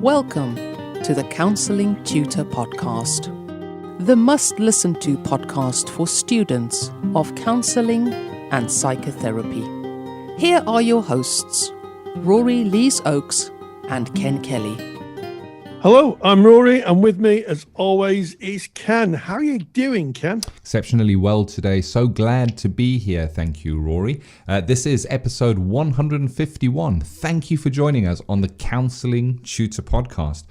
Welcome to the Counselling Tutor Podcast, the must-listen-to podcast for students of counselling and psychotherapy. Here are your hosts, Rory Lees-Oakes and Ken Kelly. Hello, I'm Rory, and with me, as always, is Ken. How are you doing, Ken? Exceptionally well today. So glad to be here. Thank you, Rory. This is episode 151. Thank you for joining us on the Counselling Tutor Podcast.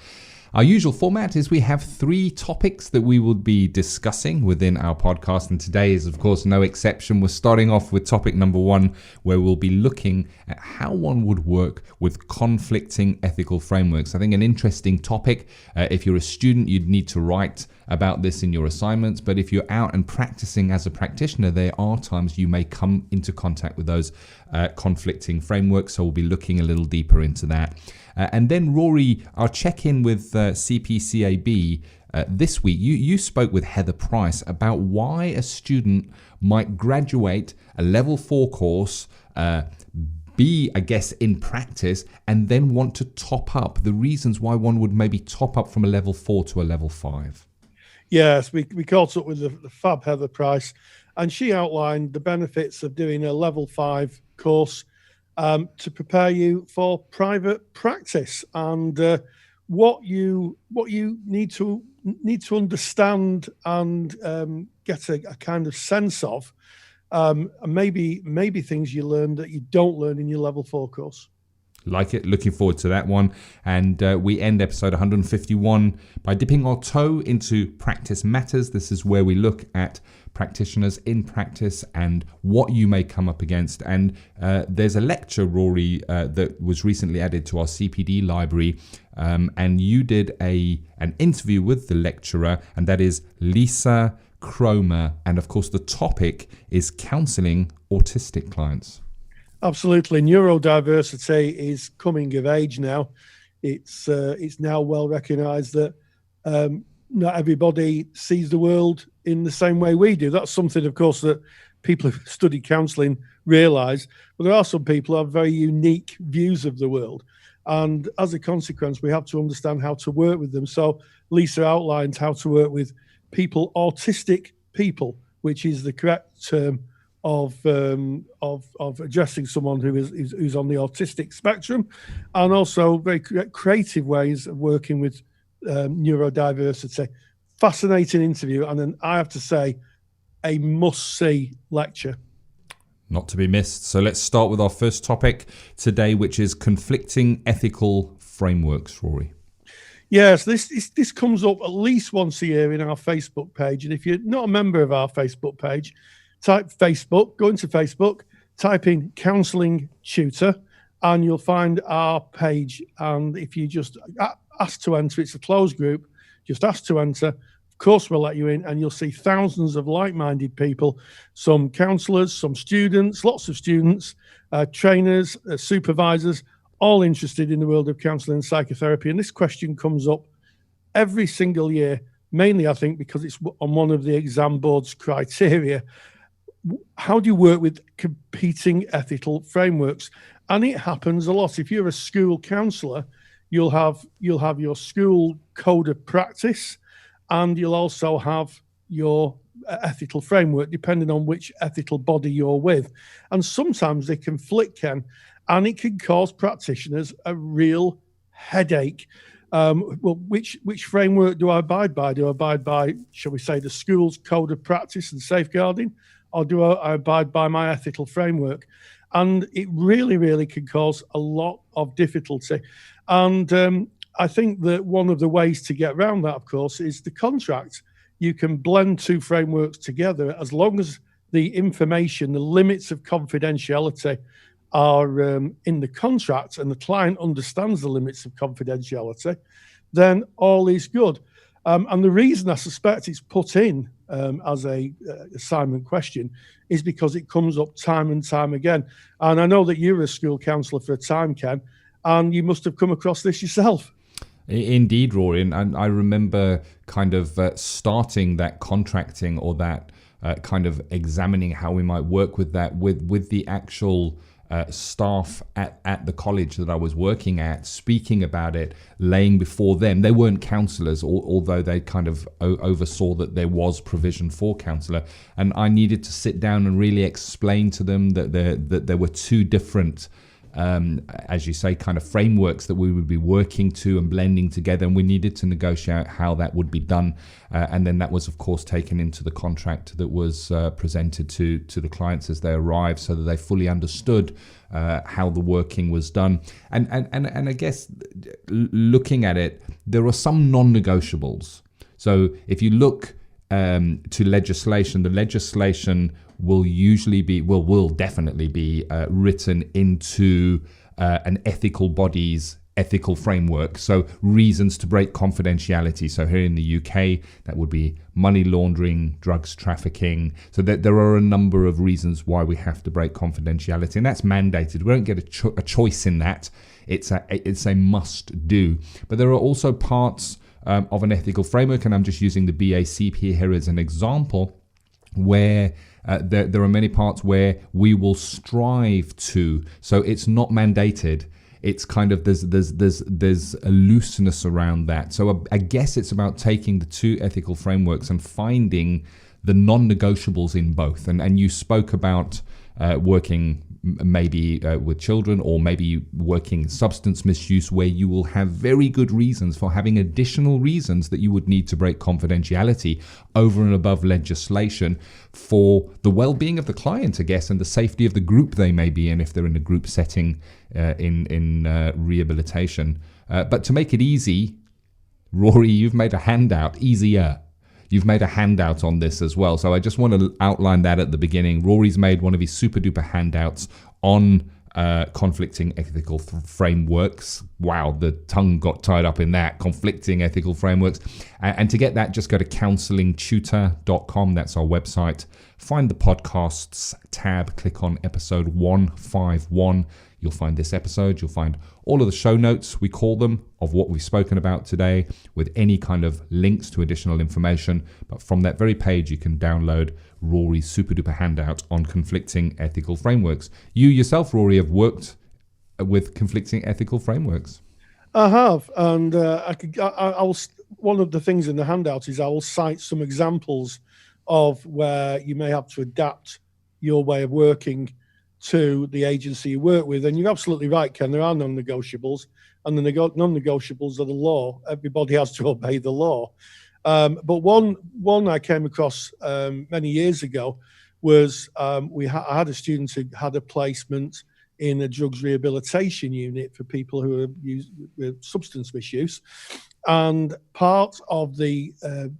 Our usual format is we have 3 topics that we will be discussing within our podcast, and today is, of course, no exception. We're starting off with topic number 1, where we'll be looking at how one would work with conflicting ethical frameworks. I think an interesting topic. If you're a student, you'd need to write about this in your assignments, but if you're out and practicing as a practitioner, there are times you may come into contact with those conflicting frameworks, so we'll be looking a little deeper into that. And then, Rory, our check-in with CPCAB this week, you spoke with Heather Price about why a student might graduate a level 4 course, be, I guess, in practice, and then want to top up, the reasons why one would maybe top up from a level 4 to a level 5. Yes, we caught up with the fab Heather Price, and she outlined the benefits of doing a level 5 course to prepare you for private practice, and what you need to understand and get a kind of sense of, and maybe things you learn that you don't learn in your level 4 course. Like it. Looking forward to that one. And we end episode 151 by dipping our toe into practice matters. This is where we look at practitioners in practice and what you may come up against. And there's a lecture, Rory, that was recently added to our CPD library. And you did an interview with the lecturer, and that is Lisa Cromar. And of course, the topic is counselling autistic clients. Absolutely. Neurodiversity is coming of age now. It's now well recognised that not everybody sees the world in the same way we do. That's something, of course, that people who study counselling realise. But there are some people who have very unique views of the world. And as a consequence, we have to understand how to work with them. So Lisa outlined how to work with autistic people, which is the correct term of addressing someone who's on the autistic spectrum, and also very creative ways of working with neurodiversity. Fascinating interview, and I have to say, a must-see lecture. Not to be missed. So let's start with our first topic today, which is conflicting ethical frameworks, Rory. Yes, this comes up at least once a year in our Facebook page, and if you're not a member of our Facebook page, type Facebook, go into Facebook, type in Counselling Tutor, and you'll find our page. And if you just ask to enter, it's a closed group, just ask to enter. Of course, we'll let you in, and you'll see thousands of like-minded people, some counsellors, some students, lots of students, trainers, supervisors, all interested in the world of counselling and psychotherapy. And this question comes up every single year, mainly, I think, because it's on one of the exam board's criteria. How do you work with competing ethical frameworks? And it happens a lot. If you're a school counsellor, you'll have your school code of practice, and you'll also have your ethical framework, depending on which ethical body you're with. And sometimes they conflict, Ken, and it can cause practitioners a real headache. Well, which framework do I abide by? Do I abide by, shall we say, the school's code of practice and safeguarding, or do I abide by my ethical framework? And it really, really can cause a lot of difficulty. And I think that one of the ways to get around that, of course, is the contract. You can blend 2 frameworks together as long as the information, the limits of confidentiality are in the contract, and the client understands the limits of confidentiality, then all is good. And the reason I suspect it's put in as a assignment question is because it comes up time and time again. And I know that you were a school counsellor for a time, Ken, and you must have come across this yourself. Indeed, Rory. And I remember kind of starting that contracting, or that kind of examining how we might work with that with the actual staff at the college that I was working at, speaking about it, laying before them. They weren't counsellors, although they kind of oversaw that there was provision for counsellor. And I needed to sit down and really explain to them that there were two different, as you say, kind of frameworks that we would be working to and blending together, and we needed to negotiate how that would be done. And then that was, of course, taken into the contract that was presented to the clients as they arrived, so that they fully understood how the working was done. And I guess looking at it, there are some non-negotiables. So if you look to legislation, the legislation will definitely be written into an ethical body's ethical framework. So reasons to break confidentiality. So here in the UK, that would be money laundering, drugs trafficking. So that there are a number of reasons why we have to break confidentiality, and that's mandated. We don't get a choice in that. It's a must do. But there are also parts of an ethical framework, and I'm just using the BACP here as an example, where there are many parts where we will strive to. So it's not mandated. It's kind of there's a looseness around that. So I guess it's about taking the two ethical frameworks and finding the non-negotiables in both. And you spoke about working maybe with children, or maybe working substance misuse, where you will have very good reasons for having additional reasons that you would need to break confidentiality over and above legislation for the well-being of the client, I guess, and the safety of the group they may be in if they're in a group setting in rehabilitation. But to make it easy, Rory, you've made a handout easier. You've made a handout on this as well. So I just want to outline that at the beginning. Rory's made one of his super duper handouts on conflicting ethical frameworks. Wow, the tongue got tied up in that. Conflicting ethical frameworks. And to get that, just go to counsellingtutor.com. That's our website. Find the podcasts tab. Click on episode 151. You'll find this episode. You'll find all of the show notes, we call them, of what we've spoken about today, with any kind of links to additional information. But from that very page, you can download Rory's super duper handout on conflicting ethical frameworks. You yourself, Rory, have worked with conflicting ethical frameworks. I have, and one of the things in the handout is I will cite some examples of where you may have to adapt your way of working to the agency you work with. And you're absolutely right, Ken, there are non-negotiables, and the non-negotiables are the law. Everybody has to obey the law. But one I came across many years ago was I had a student who had a placement in a drugs rehabilitation unit for people who are with substance misuse. And part of the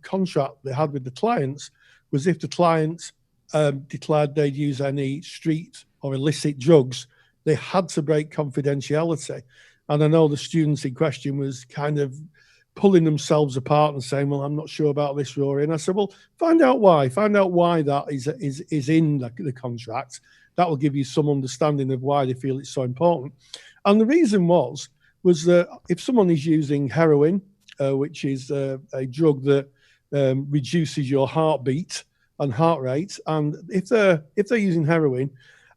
contract they had with the clients was if the client declared they'd use any street or illicit drugs, they had to break confidentiality. And I know the students in question was kind of pulling themselves apart and saying, well, I'm not sure about this, Rory. And I said, well, find out why that is in the contract. That will give you some understanding of why they feel it's so important. And the reason was that if someone is using heroin, which is a drug that reduces your heartbeat and heart rate, and if they're using heroin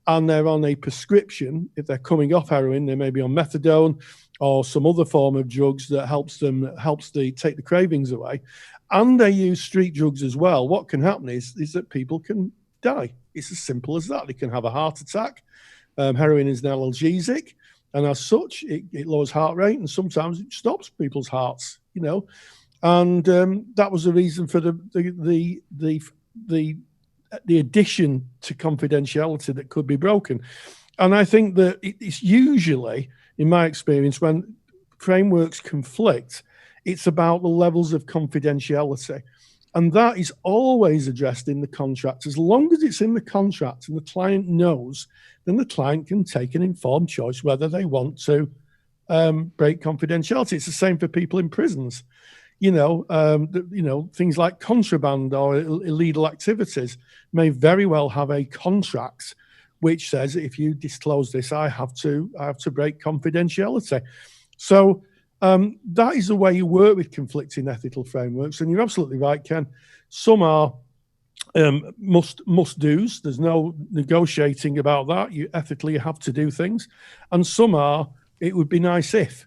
and they're on a prescription, if they're coming off heroin, they may be on methadone or some other form of drugs that helps take the cravings away, and they use street drugs as well, what can happen is that people can die. It's as simple as that. They can have a heart attack. Heroin is an analgesic, and as such, it lowers heart rate, and sometimes it stops people's hearts, And that was the reason for the addition to confidentiality that could be broken. And I think that it's usually, in my experience, when frameworks conflict, it's about the levels of confidentiality. And that is always addressed in the contract. As long as it's in the contract and the client knows, then the client can take an informed choice whether they want to break confidentiality. It's the same for people in prisons. Things like contraband or illegal activities may very well have a contract which says if you disclose this, I have to break confidentiality. So that is the way you work with conflicting ethical frameworks. And you're absolutely right, Ken. Some are must do's. There's no negotiating about that. You ethically have to do things, and some are, it would be nice if,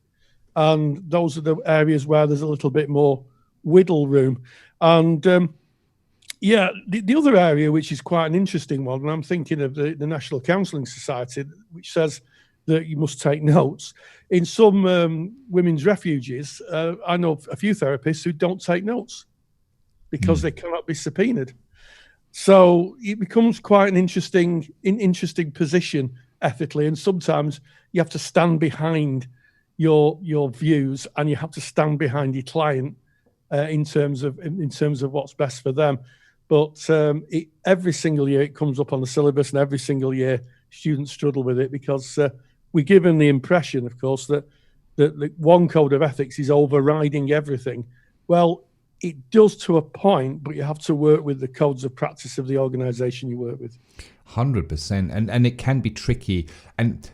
and those are the areas where there's a little bit more wiggle room. And the other area, which is quite an interesting one, and I'm thinking of the National Counselling Society, which says that you must take notes. In some women's refuges, I know a few therapists who don't take notes because they cannot be subpoenaed. So it becomes quite an interesting position ethically, and sometimes you have to stand behind your views, and you have to stand behind your client in terms of what's best for them. But every single year it comes up on the syllabus, and every single year students struggle with it because we're given the impression, of course, that the one code of ethics is overriding everything. Well, it does to a point, but you have to work with the codes of practice of the organisation you work with. 100%, and it can be tricky, and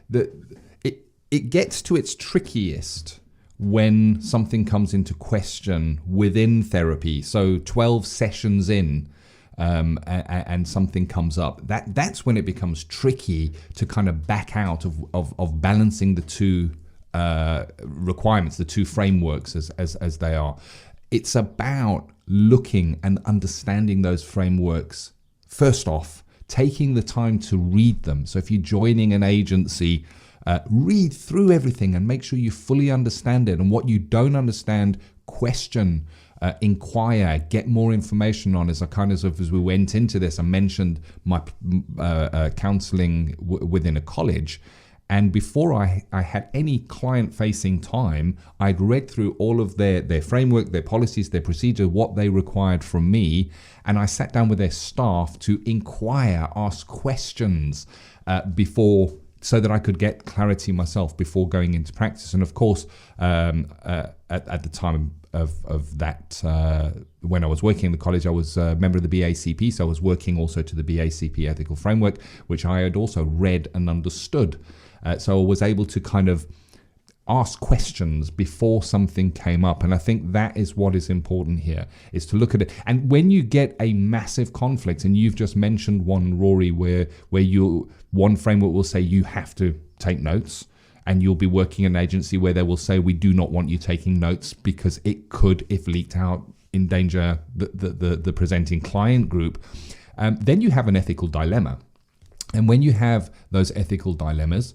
it gets to its trickiest when something comes into question within therapy. So 12 sessions in, and something comes up. That's when it becomes tricky to kind of back out of balancing the two requirements, the two frameworks as they are. It's about looking and understanding those frameworks. First off, taking the time to read them. So if you're joining an agency, read through everything and make sure you fully understand it. And what you don't understand, question, inquire, get more information on. As we went into this, I mentioned my counselling within a college. And before I had any client-facing time, I'd read through all of their framework, their policies, their procedure, what they required from me. And I sat down with their staff to inquire, ask questions before, so that I could get clarity myself before going into practice. And of course, at the time of that, when I was working in the college, I was a member of the BACP. So I was working also to the BACP ethical framework, which I had also read and understood. So I was able to kind of ask questions before something came up. And I think that is what is important here, is to look at it. And when you get a massive conflict, and you've just mentioned one, Rory, where one framework will say you have to take notes, and you'll be working in an agency where they will say, we do not want you taking notes because it could, if leaked out, endanger the presenting client group. Then you have an ethical dilemma. And when you have those ethical dilemmas,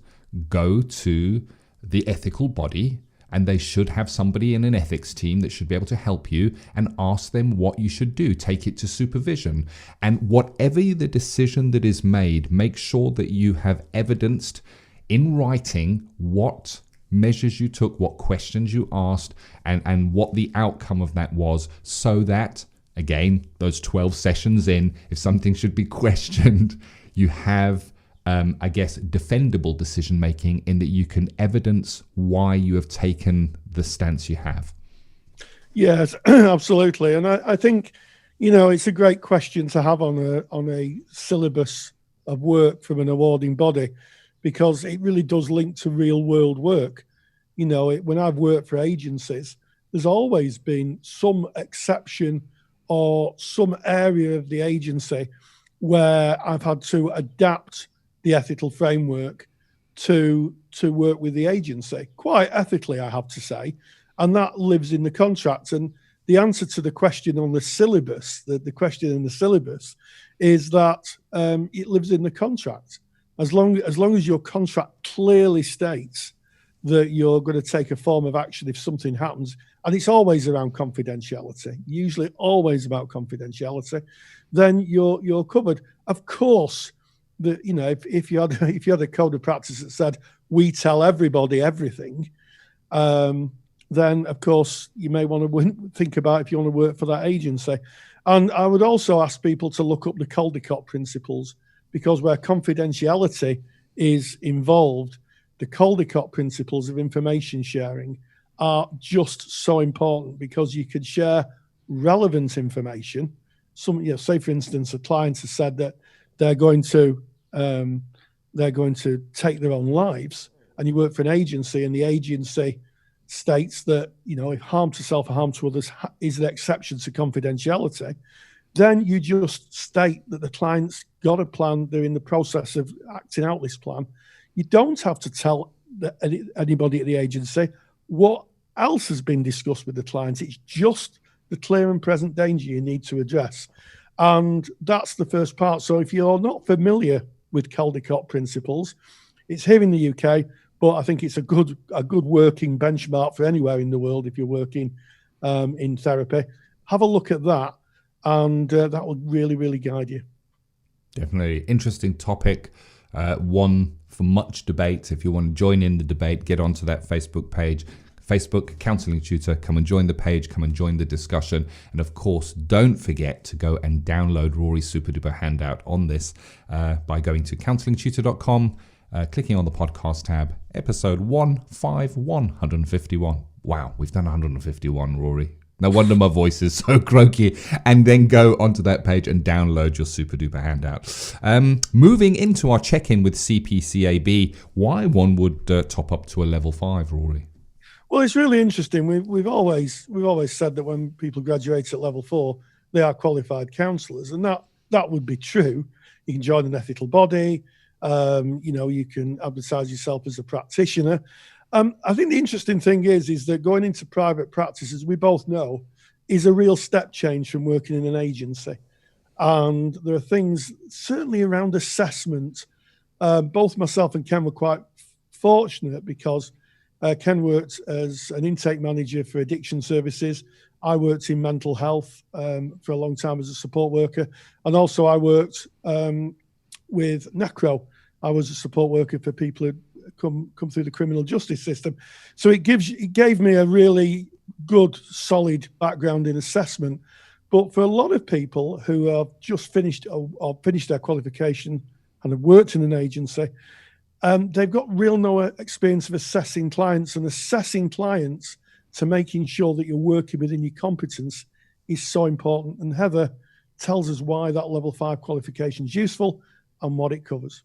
go to the ethical body, and they should have somebody in an ethics team that should be able to help you, and ask them what you should do. Take it to supervision. And whatever the decision that is made, make sure that you have evidenced in writing what measures you took, what questions you asked, and what the outcome of that was, so that, again, those 12 sessions in, if something should be questioned, you have defendable decision making, in that you can evidence why you have taken the stance you have. Yes, absolutely. And I think, it's a great question to have on a syllabus of work from an awarding body, because it really does link to real world work. When I've worked for agencies, there's always been some exception or some area of the agency where I've had to adapt the ethical framework to work with the agency, quite ethically, I have to say, and that lives in the contract. And the answer to the question on the syllabus, the question in the syllabus, is that it lives in the contract. As long as your contract clearly states that you're going to take a form of action if something happens, and it's always around confidentiality, usually always about confidentiality, then you're covered. Of course, if you had a code of practice that said we tell everybody everything, then of course you may want to think about if you want to work for that agency. And I would also ask people to look up the Caldecott principles, because where confidentiality is involved, the Caldecott principles of information sharing are just so important, because you could share relevant information. Say for instance, a client has said that they're going to take their own lives, and you work for an agency, and the agency states that harm to self or harm to others is an exception to confidentiality. Then you just state that the client's got a plan, they're in the process of acting out this plan. You don't have to tell anybody at the agency what else has been discussed with the client. It's just the clear and present danger you need to address. And that's the first part. So if you're not familiar with Caldecott principles, it's here in the UK, but I think it's a good working benchmark for anywhere in the world if you're working in therapy. Have a look at that, and that would really, really guide you. Definitely. Interesting topic. One for much debate. If you want to join in the debate, get onto that Facebook page. Facebook, Counselling Tutor. Come and join the page. Come and join the discussion. And of course, don't forget to go and download Rory's super duper handout on this by going to counsellingtutor.com, clicking on the podcast tab, episode 151. Wow, we've done 151, Rory. No wonder my voice is so croaky. And then go onto that page and download your super duper handout. Moving into our check-in with CPCAB, why one would top up to a level 5, Rory? Well, it's really interesting. We've always said that when people graduate at level 4, they are qualified counsellors, and that would be true. You can join an ethical body. You can advertise yourself as a practitioner. I think the interesting thing is that going into private practice, as we both know, is a real step change from working in an agency. And there are things certainly around assessment. Both myself and Ken were quite fortunate because Ken worked as an intake manager for addiction services. I worked in mental health for a long time as a support worker. And also I worked with NECRO. I was a support worker for people who come through the criminal justice system. So it gave me a really good, solid background in assessment. But for a lot of people who have just finished or finished their qualification and have worked in an agency, they've got no experience of assessing clients, and assessing clients to making sure that you're working within your competence is so important. And Heather tells us why that level 5 qualification is useful and what it covers.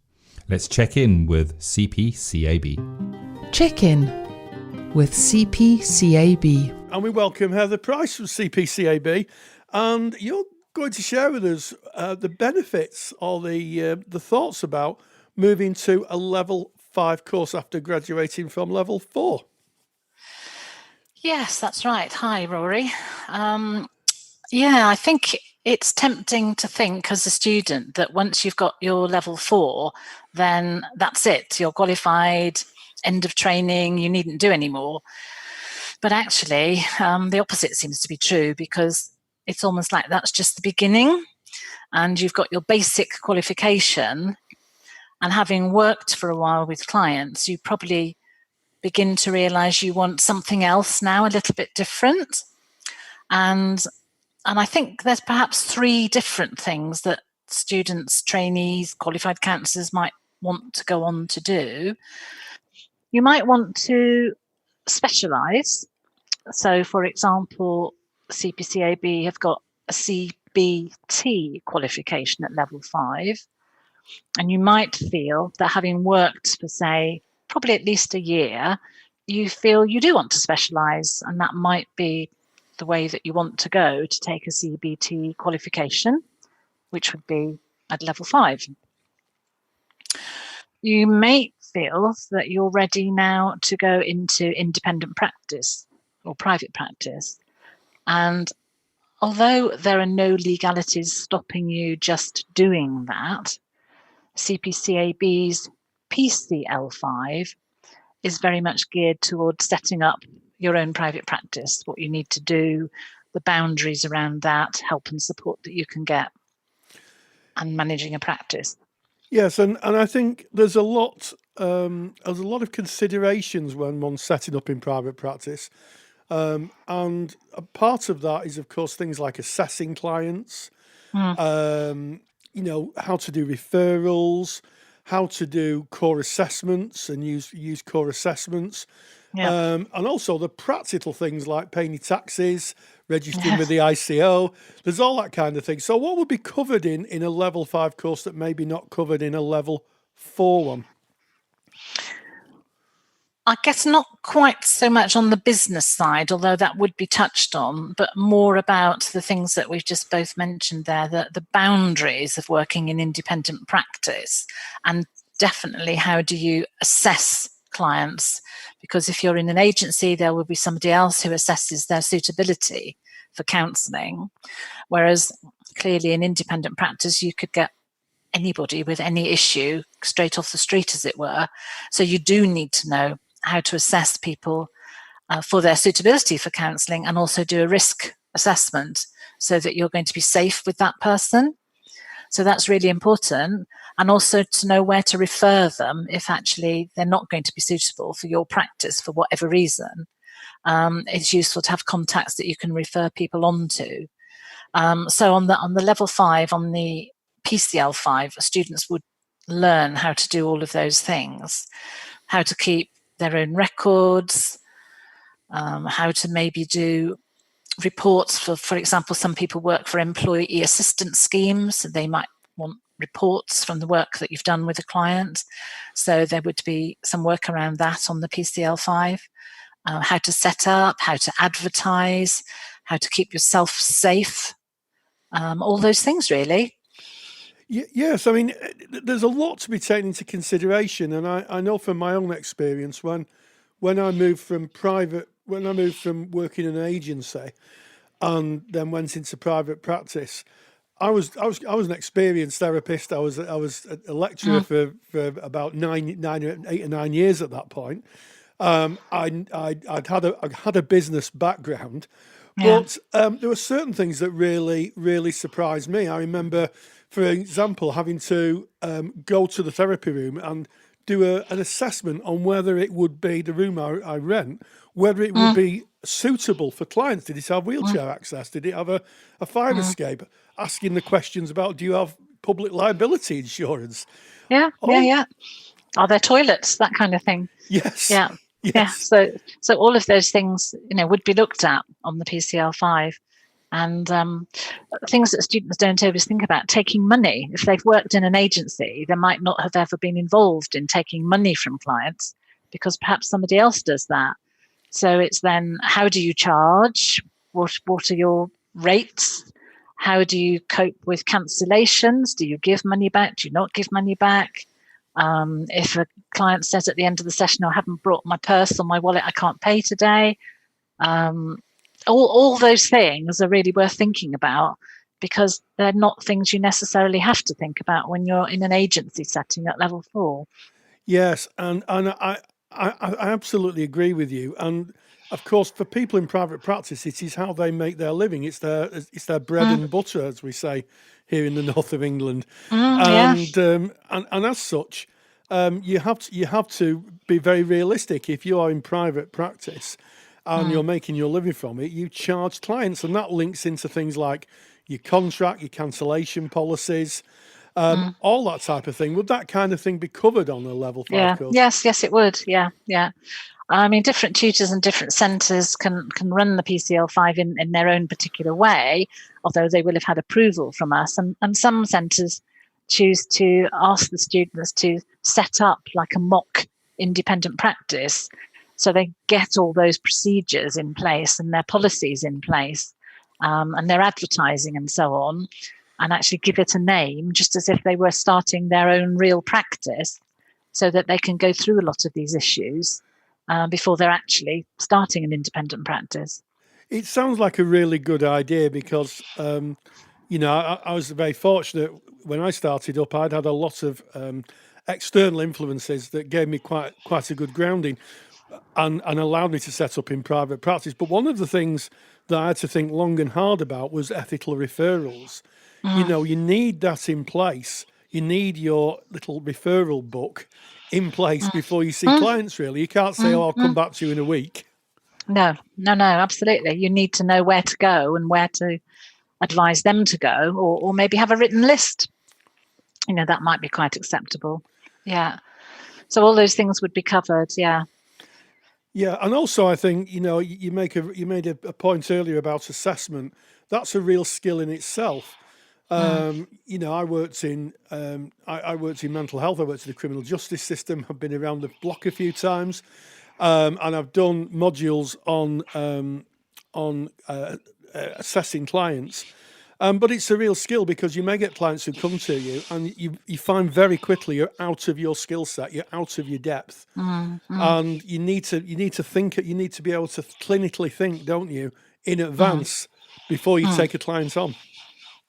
Let's check in with CPCAB. Check in with CPCAB. And we welcome Heather Price from CPCAB. And you're going to share with us the benefits or the thoughts about moving to a level 5 course after graduating from level 4. Yes, that's right. Hi, Rory. I think it's tempting to think as a student that once you've got your level 4, then that's it. You're qualified, end of training, you needn't do any more. But actually, the opposite seems to be true, because it's almost like that's just the beginning, and you've got your basic qualification. And having worked for a while with clients, you probably begin to realise you want something else now, a little bit different. And I think there's perhaps 3 different things that students, trainees, qualified counsellors might want to go on to do. You might want to specialise. So, for example, CPCAB have got a CBT qualification at level 5. And you might feel that having worked for, say, probably at least a year, you feel you do want to specialise, and that might be the way that you want to go to take a CBT qualification, which would be at level 5. You may feel that you're ready now to go into independent practice or private practice. And although there are no legalities stopping you just doing that, CPCAB's PCL5 is very much geared towards setting up your own private practice, what you need to do, the boundaries around that, help and support that you can get, and managing a practice. Yes, and I think there's a lot of considerations when one's setting up in private practice, and a part of that is, of course, things like assessing clients. How to do referrals, how to do core assessments and use core assessments. Yeah. And also the practical things like paying your taxes, registering with the ICO. There's all that kind of thing. So what would be covered in a level 5 course that maybe not covered in a level 4 one? I guess not quite so much on the business side, although that would be touched on, but more about the things that we've just both mentioned there, the boundaries of working in independent practice, and definitely how do you assess clients? Because if you're in an agency, there will be somebody else who assesses their suitability for counselling, whereas clearly in independent practice, you could get anybody with any issue straight off the street, as it were. So you do need to know how to assess people for their suitability for counselling, and also do a risk assessment so that you're going to be safe with that person. So that's really important. And also to know where to refer them if actually they're not going to be suitable for your practice for whatever reason. It's useful to have contacts that you can refer people on to. So on the level 5, on the PCL5, students would learn how to do all of those things, how to keep their own records, how to maybe do reports for example, some people work for employee assistance schemes, so they might want reports from the work that you've done with a client. So there would be some work around that on the PCL5, how to set up, how to advertise, how to keep yourself safe, all those things really. Yes, I mean, there's a lot to be taken into consideration, and I know from my own experience when I moved from working in an agency and then went into private practice, I was an experienced therapist. I was a lecturer for about 8 or 9 years at that point. I'd had a business background, but there were certain things that really surprised me. I remember, for example, having to go to the therapy room and do an assessment on whether it would be the room I rent, whether it would be suitable for clients. Did it have wheelchair access? Did it have a fire escape? Asking the questions about, do you have public liability insurance? Yeah. Are there toilets? That kind of thing. Yes. Yeah. Yes. Yeah. So all of those things, would be looked at on the PCL5. And things that students don't always think about, taking money. If they've worked in an agency, they might not have ever been involved in taking money from clients because perhaps somebody else does that. So it's then, how do you charge? What are your rates? How do you cope with cancellations? Do you give money back? Do you not give money back? If a client says at the end of the session, I haven't brought my purse or my wallet, I can't pay today. All those things are really worth thinking about, because they're not things you necessarily have to think about when you're in an agency setting at level 4. Yes, and I absolutely agree with you. And of course, for people in private practice, it is how they make their living. It's their bread and butter, as we say here in the north of England. And as such, you have to be very realistic. If you are in private practice and you're making your living from it, you charge clients, and that links into things like your contract, your cancellation policies, all that type of thing. Would that kind of thing be covered on a level 5 course? Yes, it would. Yeah. I mean, different tutors and different centres can run the PCL5 in their own particular way, although they will have had approval from us. And some centres choose to ask the students to set up like a mock independent practice. So they get all those procedures in place and their policies in place, and their advertising and so on, and actually give it a name, just as if they were starting their own real practice, so that they can go through a lot of these issues before they're actually starting an independent practice. It sounds like a really good idea because, I was very fortunate when I started up. I'd had a lot of external influences that gave me quite a good grounding and allowed me to set up in private practice. But one of the things that I had to think long and hard about was ethical referrals. You need that in place. You need your little referral book in place before you see clients, really. You can't say, I'll come back to you in a week. No, absolutely. You need to know where to go and where to advise them to go, or maybe have a written list. That might be quite acceptable. Yeah. So all those things would be covered, yeah. Yeah, and also I think, you made a point earlier about assessment. That's a real skill in itself. I worked in mental health. I worked in the criminal justice system. I've been around the block a few times, and I've done modules on assessing clients. But it's a real skill, because you may get clients who come to you and you find very quickly you're out of your skill set, you're out of your depth, and you need to think. You need to be able to clinically think, don't you, in advance before you take a client on.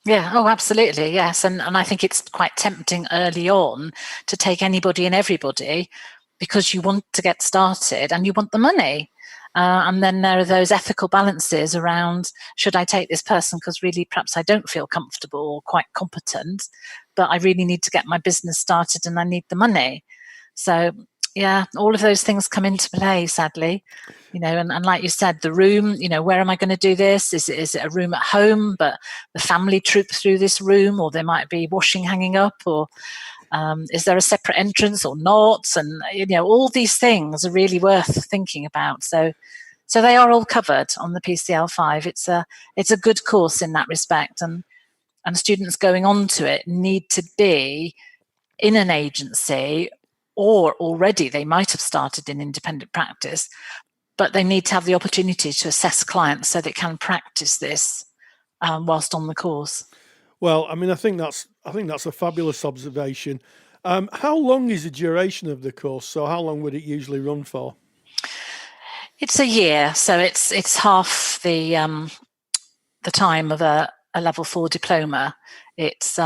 Yeah, oh, absolutely, yes. And I think it's quite tempting early on to take anybody and everybody, because you want to get started and you want the money. And then there are those ethical balances around, should I take this person because really perhaps I don't feel comfortable or quite competent, but I really need to get my business started and I need the money. So yeah, all of those things come into play, sadly. And like you said, the room, where am I going to do this? Is it a room at home, but the family troop through this room, or there might be washing hanging up, or is there a separate entrance or not? And, all these things are really worth thinking about. So they are all covered on the PCL5. It's a good course in that respect. And students going on to it need to be in an agency, or already they might have started in independent practice, but they need to have the opportunity to assess clients so they can practice this whilst on the course. Well, I think that's a fabulous observation. How long is the duration of the course? So how long would it usually run for? It's a year, so it's half the time of a level 4 diploma. It's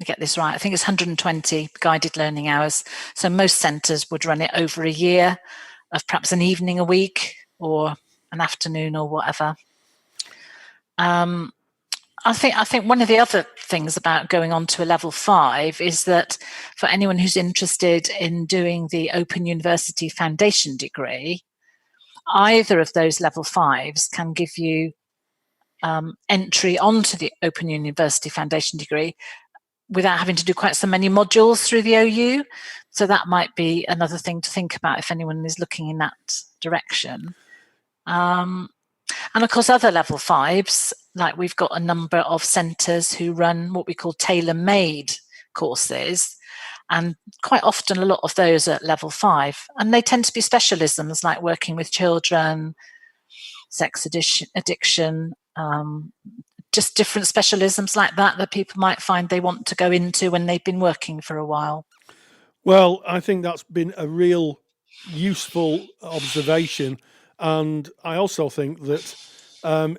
get this right, I think it's 120 guided learning hours. So most centres would run it over a year, of perhaps an evening a week or an afternoon or whatever. I think one of the other things about going on to a level 5 is that for anyone who's interested in doing the Open University Foundation degree, either of those level 5s can give you entry onto the Open University Foundation degree without having to do quite so many modules through the OU. So that might be another thing to think about if anyone is looking in that direction. And of course, other level 5s, like we've got a number of centres who run what we call tailor-made courses. And quite often a lot of those are at level 5. And they tend to be specialisms like working with children, sex addiction, just different specialisms like that people might find they want to go into when they've been working for a while. Well, I think that's been a real useful observation. And I also think that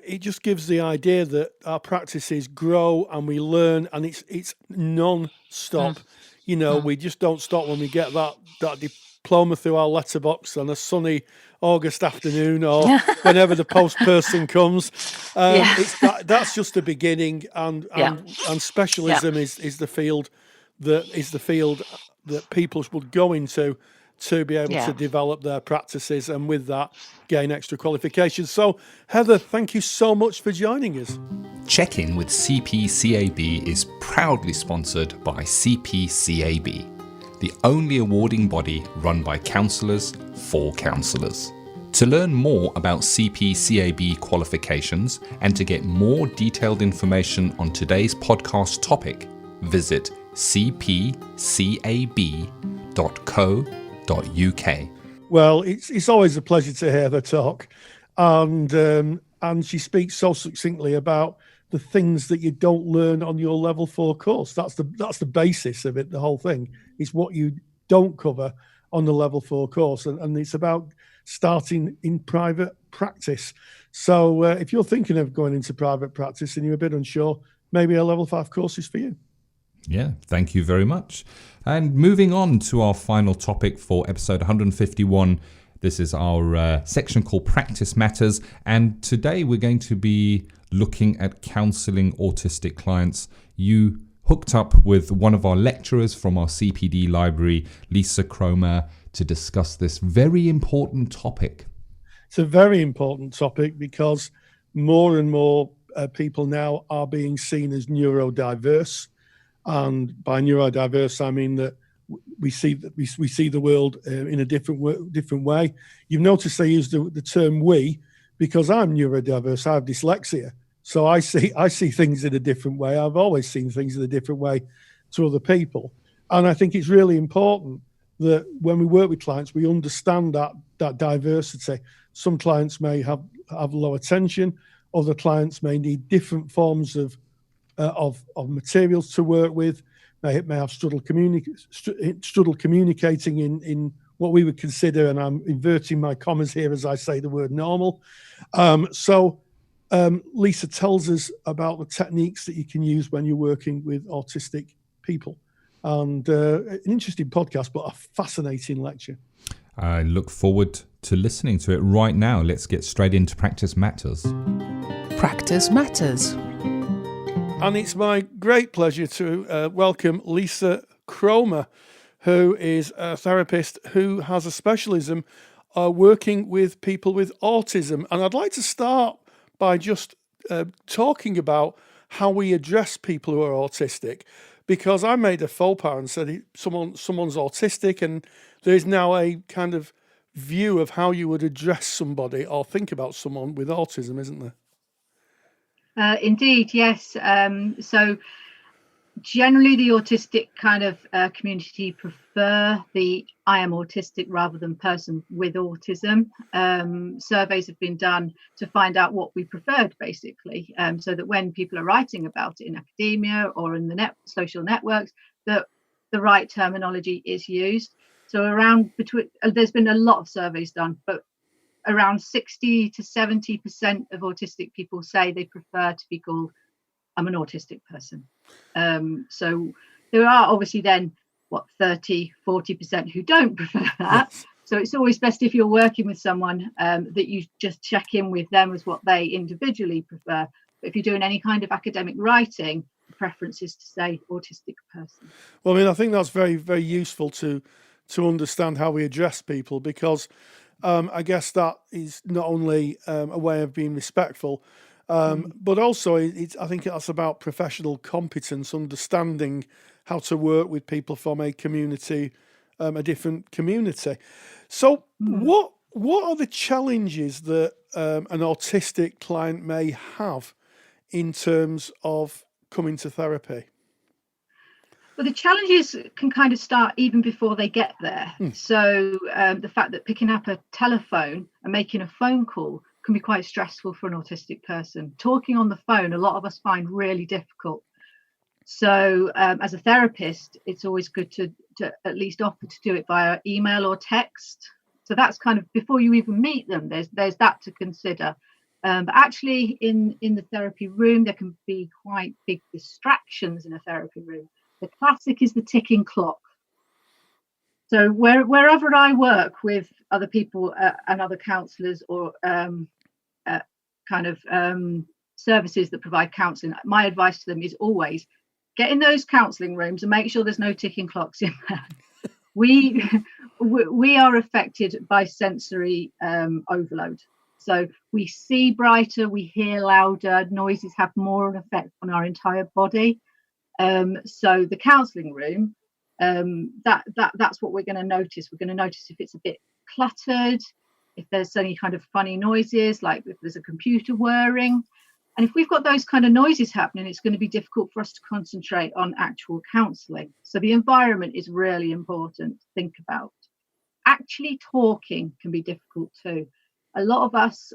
it just gives the idea that our practices grow and we learn, and it's non-stop. We just don't stop when we get that diploma through our letterbox on a sunny August afternoon, or whenever the post person comes. That's just the beginning, and specialism is the field that people would go into to be able to develop their practices, and with that gain extra qualifications. So Heather, thank you so much for joining us. Check-in with CPCAB is proudly sponsored by CPCAB, the only awarding body run by counsellors for counsellors. To learn more about CPCAB qualifications and to get more detailed information on today's podcast topic, visit cpcab.co.uk. Well, it's always a pleasure to hear her talk, and she speaks so succinctly about the things that you don't learn on your level 4 course. That's the basis of it. The whole thing is what you don't cover on the level 4 course, and it's about starting in private practice. So if you're thinking of going into private practice and you're a bit unsure, maybe a level 5 course is for you. Yeah, thank you very much. And moving on to our final topic for episode 151. This is our section called Practice Matters. And today we're going to be looking at counselling autistic clients. You hooked up with one of our lecturers from our CPD library, Lisa Cromar, to discuss this very important topic. It's a very important topic because more and more people now are being seen as neurodiverse. And by neurodiverse, I mean that we see the world in a different way. You've noticed I use the term "we" because I'm neurodiverse. I have dyslexia, so I see things in a different way. I've always seen things in a different way to other people, and I think it's really important that when we work with clients, we understand that diversity. Some clients may have low attention, other clients may need different forms of materials to work with, may have struggle communicating in what we would consider, and I'm inverting my commas here as I say the word normal. Lisa tells us about the techniques that you can use when you're working with autistic people. And an interesting podcast, but a fascinating lecture. I look forward to listening to it right now. Let's get straight into Practice Matters. Practice Matters. And it's my great pleasure to welcome Lisa Cromar, who is a therapist who has a specialism working with people with autism. And I'd like to start by just talking about how we address people who are autistic, because I made a faux pas and said someone's autistic, and there's now a kind of view of how you would address somebody or think about someone with autism, isn't there? Indeed, yes. So generally the autistic kind of community prefer the I am autistic rather than person with autism. Surveys have been done to find out what we preferred, basically, so that when people are writing about it in academia or in the social networks, that the right terminology is used. So there's been a lot of surveys done, but around 60 to 70% of autistic people say they prefer to be called I'm an autistic person. So there are obviously then 30-40% who don't prefer that. Yes. So it's always best if you're working with someone that you just check in with them as what they individually prefer. But if you're doing any kind of academic writing, the preference is to say autistic person. Well, I mean, I think that's very, very useful to understand how we address people, because I guess that is not only a way of being respectful, but also I think that's about professional competence, understanding how to work with people from a community, a different community. So what are the challenges that an autistic client may have in terms of coming to therapy? Well, the challenges can kind of start even before they get there. So the fact that picking up a telephone and making a phone call can be quite stressful for an autistic person. Talking on the phone, a lot of us find really difficult. So as a therapist, it's always good to at least offer to do it via email or text. So that's kind of before you even meet them, there's that to consider. But actually in the therapy room, there can be quite big distractions in a therapy room. The classic is the ticking clock. So wherever I work with other people and other counsellors or services that provide counselling, my advice to them is always get in those counselling rooms and make sure there's no ticking clocks in there. We are affected by sensory overload. So we see brighter, we hear louder, noises have more of an effect on our entire body. So the counselling room, that's what we're going to notice. We're going to notice if it's a bit cluttered, if there's any kind of funny noises, like if there's a computer whirring. And if we've got those kind of noises happening, it's going to be difficult for us to concentrate on actual counselling. So the environment is really important to think about. Actually talking can be difficult too. A lot of us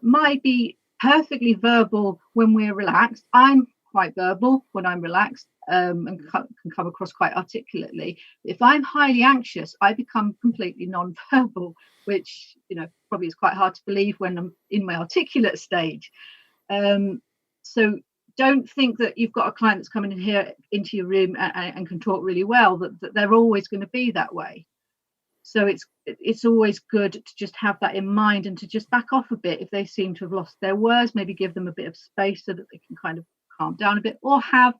might be perfectly verbal when we're relaxed. I'm quite verbal when I'm relaxed and can come across quite articulately. If I'm highly anxious, I become completely non-verbal, which probably is quite hard to believe when I'm in my articulate stage. So don't think that you've got a client that's coming in here into your room and can talk really well, that they're always going to be that way. So it's always good to just have that in mind and to just back off a bit if they seem to have lost their words. Maybe give them a bit of space so that they can kind of calm down a bit, or have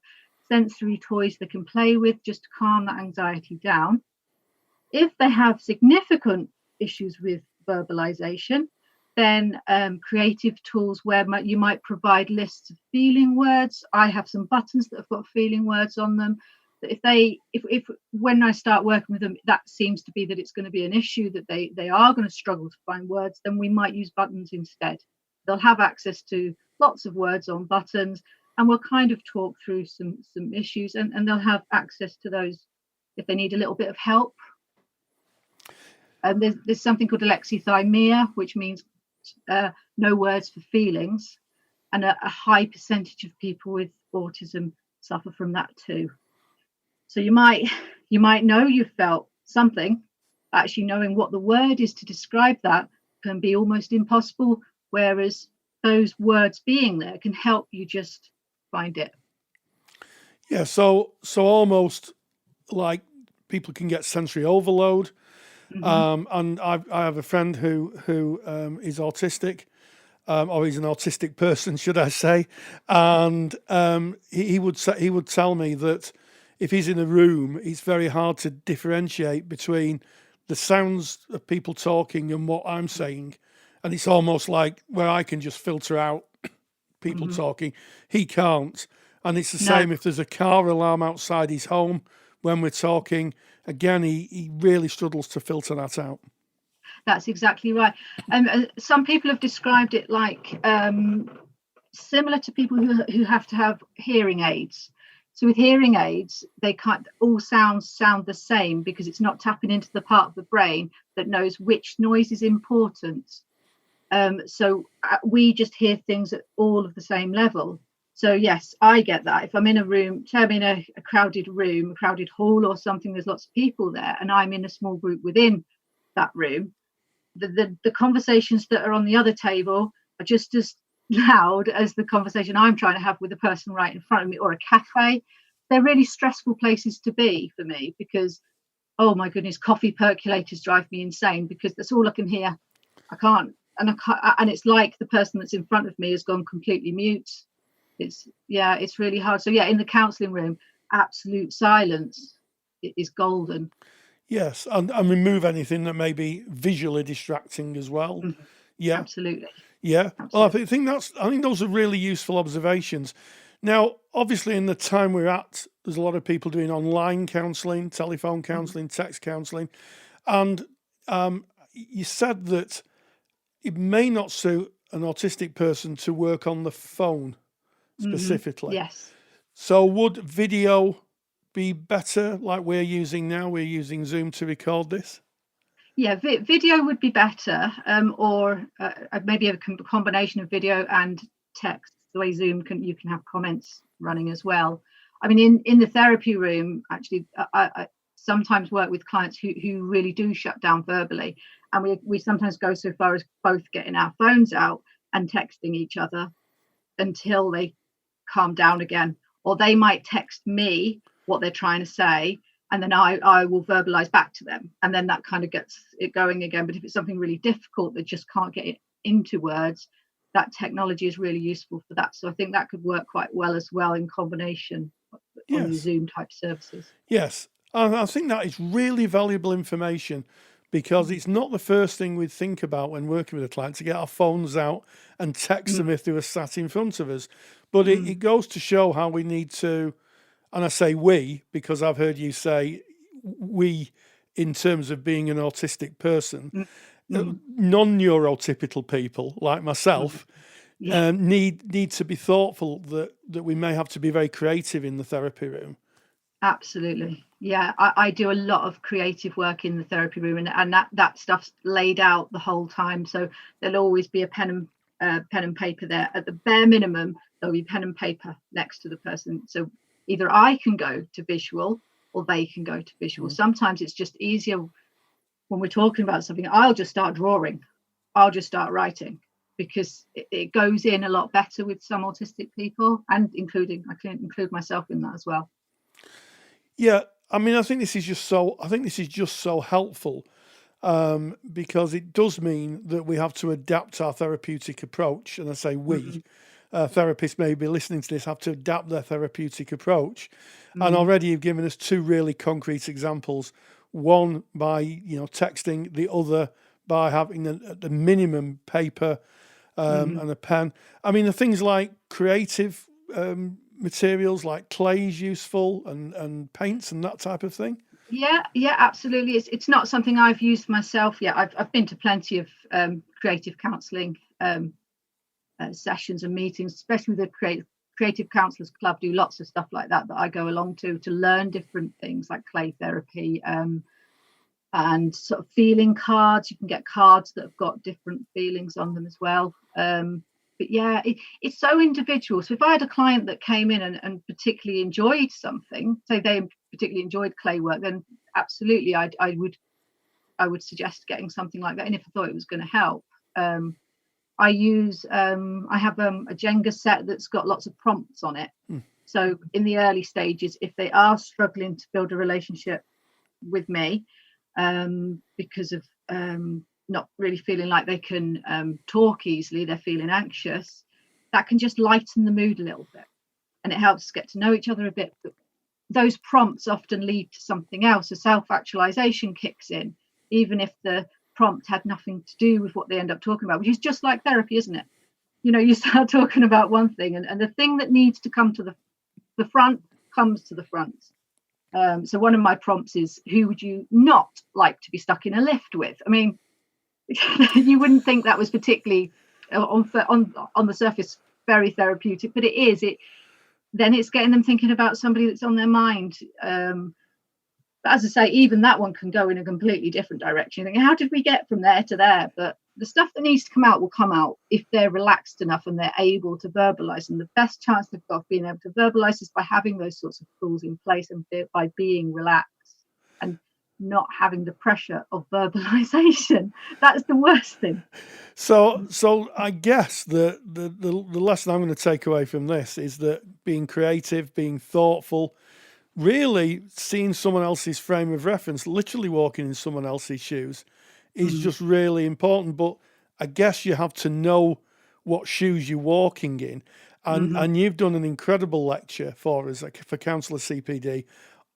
sensory toys they can play with just to calm that anxiety down. If they have significant issues with verbalization, then creative tools where you might provide lists of feeling words. I have some buttons that have got feeling words on them. If when I start working with them, that seems to be that it's going to be an issue, that they are going to struggle to find words, then we might use buttons instead. They'll have access to lots of words on buttons, and we'll kind of talk through some issues, and they'll have access to those if they need a little bit of help. There's something called alexithymia, which means no words for feelings, and a high percentage of people with autism suffer from that too. So you might know you felt something, actually knowing what the word is to describe that can be almost impossible, whereas those words being there can help you just find it. Yeah, so almost like people can get sensory overload. And I have a friend who is autistic, or he's an autistic person, should I say? And he would tell me that if he's in a room, it's very hard to differentiate between the sounds of people talking and what I'm saying, and it's almost like where I can just filter out people talking, he can't. And it's the same if there's a car alarm outside his home when we're talking. Again, he really struggles to filter that out. That's exactly right. Some people have described it like similar to people who have to have hearing aids. So with hearing aids, they can't, all sounds sound the same because it's not tapping into the part of the brain that knows which noise is important. So we just hear things at all of the same level. So yes, I get that. If I'm in a room, say I'm in a crowded room, a crowded hall or something, there's lots of people there, and I'm in a small group within that room, the conversations that are on the other table are just as loud as the conversation I'm trying to have with the person right in front of me, or a cafe. They're really stressful places to be for me because, oh my goodness, coffee percolators drive me insane because that's all I can hear. I can't, and it's like the person that's in front of me has gone completely mute. It's really hard. So yeah, in the counselling room, absolute silence is golden. Yes, and remove anything that may be visually distracting as well. Yeah, absolutely. Yeah, well, I think those are really useful observations. Now, obviously, in the time we're at, there's a lot of people doing online counselling, telephone counselling, text counselling, and you said that it may not suit an autistic person to work on the phone specifically. Yes. So would video be better, like we're using now? We're using Zoom to record this. Yeah, video would be better, or maybe a combination of video and text. The way Zoom you can have comments running as well. I mean, in the therapy room, actually, I sometimes work with clients who really do shut down verbally, and we sometimes go so far as both getting our phones out and texting each other until they calm down again, or they might text me what they're trying to say, and then I will verbalize back to them, and then that kind of gets it going again. But if it's something really difficult that just can't get it into words, that technology is really useful for that. So I think that could work quite well as well in combination on the Zoom type services. Yes, I think that is really valuable information, because it's not the first thing we'd think about when working with a client, to get our phones out and text them if they were sat in front of us. But it goes to show how we need to, and I say we because I've heard you say we in terms of being an autistic person, non-neurotypical people like myself need to be thoughtful that we may have to be very creative in the therapy room. Absolutely. Yeah, I do a lot of creative work in the therapy room, and that stuff's laid out the whole time. So there'll always be a pen and paper there. At the bare minimum, there'll be pen and paper next to the person. So either I can go to visual or they can go to visual. Sometimes it's just easier when we're talking about something. I'll just start drawing. I'll just start writing, because it goes in a lot better with some autistic people, and I can include myself in that as well. Yeah, I mean, I think this is just so helpful, because it does mean that we have to adapt our therapeutic approach. And I say we, therapists may be listening to this, have to adapt their therapeutic approach. And already you've given us two really concrete examples. One by texting, the other by having at the minimum paper and a pen. I mean, the things like creative materials like clay is useful, and paints and that type of thing. Yeah, absolutely. It's not something I've used myself yet. I've been to plenty of creative counselling sessions and meetings, especially the Creative Counsellors Club do lots of stuff like that I go along to learn different things like clay therapy, and sort of feeling cards. You can get cards that have got different feelings on them as well. But yeah, it's so individual. So if I had a client that came in and particularly enjoyed something, say they particularly enjoyed clay work, then absolutely I would suggest getting something like that. And if I thought it was going to help, I have a Jenga set that's got lots of prompts on it. So in the early stages, if they are struggling to build a relationship with me, because of not really feeling like they can talk easily, they're feeling anxious, that can just lighten the mood a little bit, and it helps us get to know each other a bit. But those prompts often lead to something else. A self-actualization kicks in, even if the prompt had nothing to do with what they end up talking about, which is just like therapy, isn't it? You start talking about one thing, and the thing that needs to come to the front comes to the front. So one of my prompts is, who would you not like to be stuck in a lift with? I mean, you wouldn't think that was particularly on the surface very therapeutic, but it is. Then it's getting them thinking about somebody that's on their mind. But as I say, even that one can go in a completely different direction. Thinking, how did we get from there to there? But the stuff that needs to come out will come out if they're relaxed enough and they're able to verbalize. And the best chance they've got of being able to verbalize is by having those sorts of tools in place and by being relaxed and not having the pressure of verbalization. That's the worst thing. So I guess the lesson I'm going to take away from this is that being creative, being thoughtful, really seeing someone else's frame of reference, literally walking in someone else's shoes, is just really important. But I guess you have to know what shoes you're walking in. And you've done an incredible lecture for us, for Counsellor CPD,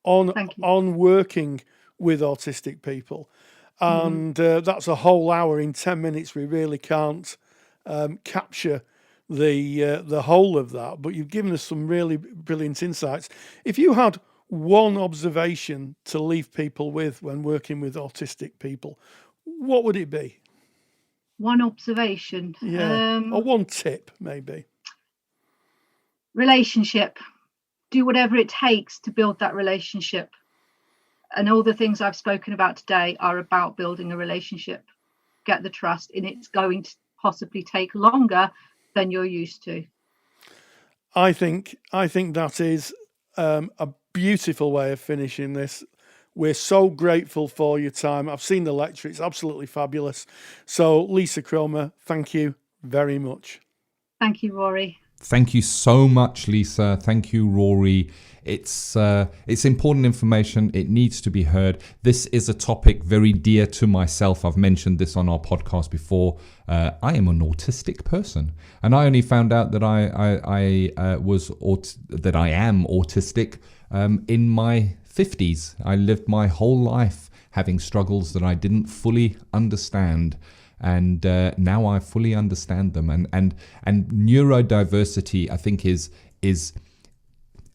on working with autistic people. And that's a whole hour. In 10 minutes, we really can't capture the whole of that. But you've given us some really brilliant insights. If you had one observation to leave people with when working with autistic people, what would it be? One observation? Yeah, or one tip, maybe. Relationship. Do whatever it takes to build that relationship. And all the things I've spoken about today are about building a relationship. Get the trust, and it's going to possibly take longer than you're used to. I think that is a beautiful way of finishing this. We're so grateful for your time. I've seen the lecture. It's absolutely fabulous. So, Lisa Cromar, thank you very much. Thank you, Rory. Thank you so much, Lisa. Thank you, Rory. It's important information. It needs to be heard. This is a topic very dear to myself. I've mentioned this on our podcast before. I am an autistic person, and I only found out that I am autistic in my 50s. I lived my whole life having struggles that I didn't fully understand. And now I fully understand them. And neurodiversity, I think, is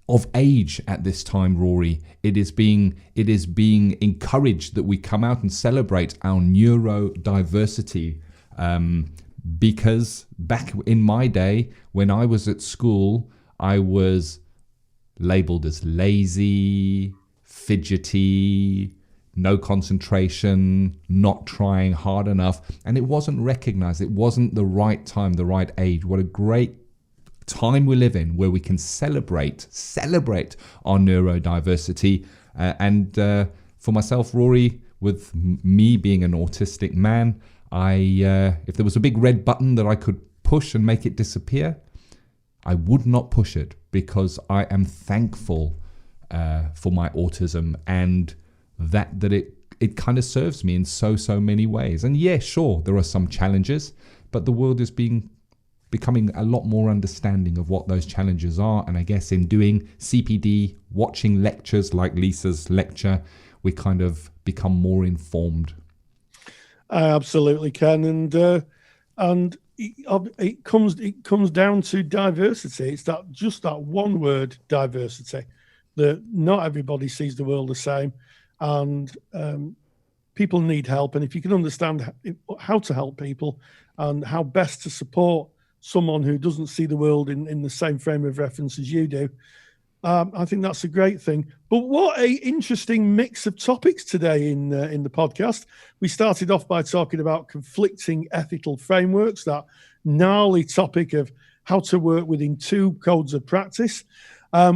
of age at this time, Rory. It is being encouraged that we come out and celebrate our neurodiversity. Because back in my day, when I was at school, I was labeled as lazy, fidgety, no concentration, not trying hard enough, and it wasn't recognized. It wasn't the right time, the right age. What a great time we live in, where we can celebrate our neurodiversity. And for myself, Rory, with me being an autistic man, if there was a big red button that I could push and make it disappear, I would not push it, because I am thankful for my autism, and that it kind of serves me in so many ways. And yeah, sure, there are some challenges, but the world is becoming a lot more understanding of what those challenges are. And I guess in doing CPD, watching lectures like Lisa's lecture, we kind of become more informed. I absolutely can, and it comes down to diversity. It's that one word, diversity, that not everybody sees the world the same. And people need help. And if you can understand how to help people and how best to support someone who doesn't see the world in the same frame of reference as you do, I think that's a great thing. But what a interesting mix of topics today in the podcast. We started off by talking about conflicting ethical frameworks, that gnarly topic of how to work within 2 codes of practice.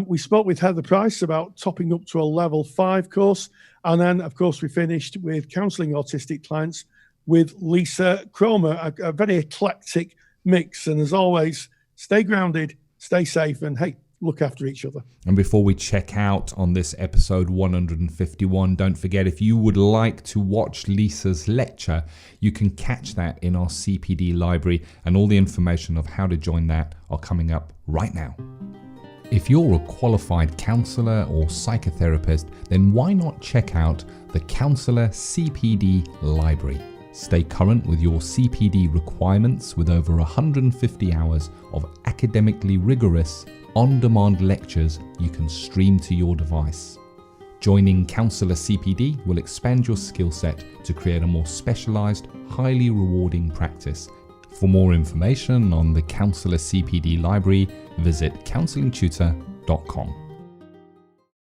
We spoke with Heather Price about topping up to a level 5 course. And then, of course, we finished with counselling autistic clients with Lisa Cromar, a very eclectic mix. And as always, stay grounded, stay safe, and hey, look after each other. And before we check out on this episode 151, don't forget, if you would like to watch Lisa's lecture, you can catch that in our CPD library, and all the information of how to join that are coming up right now. If you're a qualified counsellor or psychotherapist, then why not check out the Counsellor CPD library? Stay current with your CPD requirements with over 150 hours of academically rigorous, on-demand lectures you can stream to your device. Joining Counselor CPD will expand your skill set to create a more specialised, highly rewarding practice. For more information on the Counselor CPD library, visit counsellingtutor.com.